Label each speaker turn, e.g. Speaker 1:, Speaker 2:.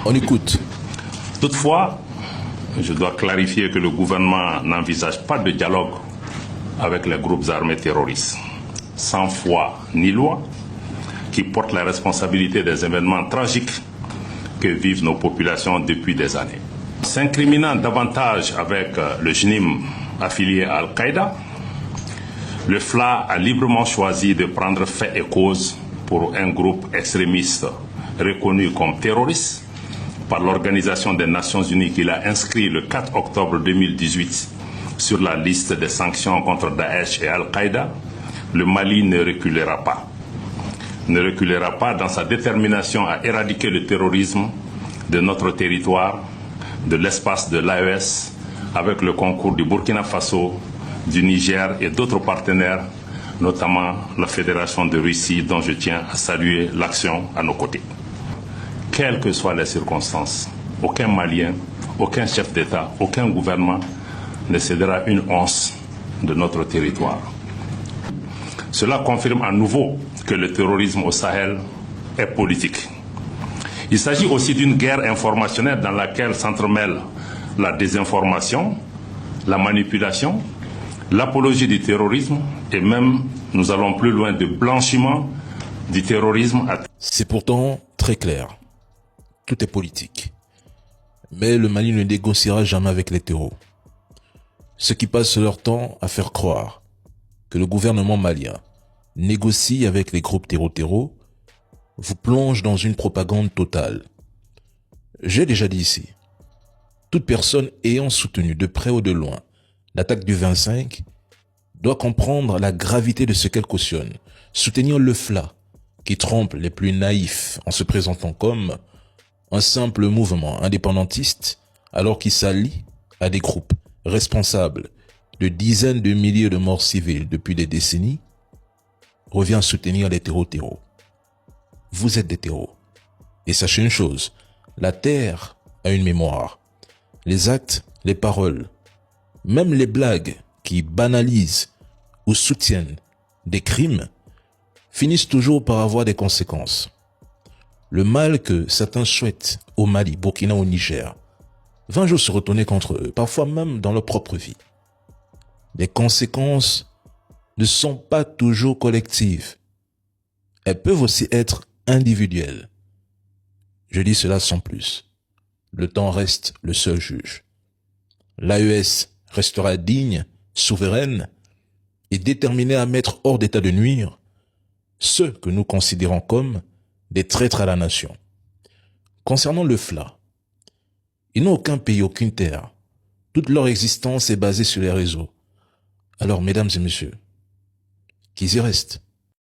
Speaker 1: On écoute.
Speaker 2: Toutefois, je dois clarifier que le gouvernement n'envisage pas de dialogue avec les groupes armés terroristes, sans foi ni loi, qui portent la responsabilité des événements tragiques que vivent nos populations depuis des années. S'incriminant davantage avec le JNIM affilié à Al-Qaïda, le FLA a librement choisi de prendre fait et cause pour un groupe extrémiste reconnu comme terroriste par l'Organisation des Nations Unies qui l'a inscrit le 4 octobre 2018 sur la liste des sanctions contre Daesh et Al-Qaïda. Le Mali ne reculera pas. Ne reculera pas dans sa détermination à éradiquer le terrorisme de notre territoire, de l'espace de l'AES, avec le concours du Burkina Faso, du Niger et d'autres partenaires, notamment la Fédération de Russie, dont je tiens à saluer l'action à nos côtés. Quelles que soient les circonstances, aucun Malien, aucun chef d'État, aucun gouvernement ne cédera une once de notre territoire. Cela confirme à nouveau que le terrorisme au Sahel est politique. Il s'agit aussi d'une guerre informationnelle dans laquelle s'entremêlent la désinformation, la manipulation, l'apologie du terrorisme et même, nous allons plus loin, de blanchiment du terrorisme.
Speaker 1: C'est pourtant très clair. Tout est politique. Mais le Mali ne négociera jamais avec les terreaux. Ceux qui passent leur temps à faire croire que le gouvernement malien négocie avec les groupes terreaux vous plongent dans une propagande totale. J'ai déjà dit ici, toute personne ayant soutenu de près ou de loin l'attaque du 25 doit comprendre la gravité de ce qu'elle cautionne. Soutenir le FLA, qui trompe les plus naïfs en se présentant comme un simple mouvement indépendantiste, alors qu'il s'allie à des groupes responsables de dizaines de milliers de morts civiles depuis des décennies, revient à soutenir les terreaux. Vous êtes des terreaux. Et sachez une chose, la terre a une mémoire. Les actes, les paroles, même les blagues qui banalisent ou soutiennent des crimes finissent toujours par avoir des conséquences. Le mal que certains souhaitent au Mali, Burkina ou Niger va un jour se retourner contre eux, parfois même dans leur propre vie. Les conséquences ne sont pas toujours collectives. Elles peuvent aussi être individuelles. Je dis cela sans plus. Le temps reste le seul juge. L'AES restera digne, souveraine et déterminée à mettre hors d'état de nuire ceux que nous considérons comme des traîtres à la nation. Concernant le FLA, ils n'ont aucun pays, aucune terre. Toute leur existence est basée sur les réseaux. Alors, mesdames et messieurs, qu'ils y restent.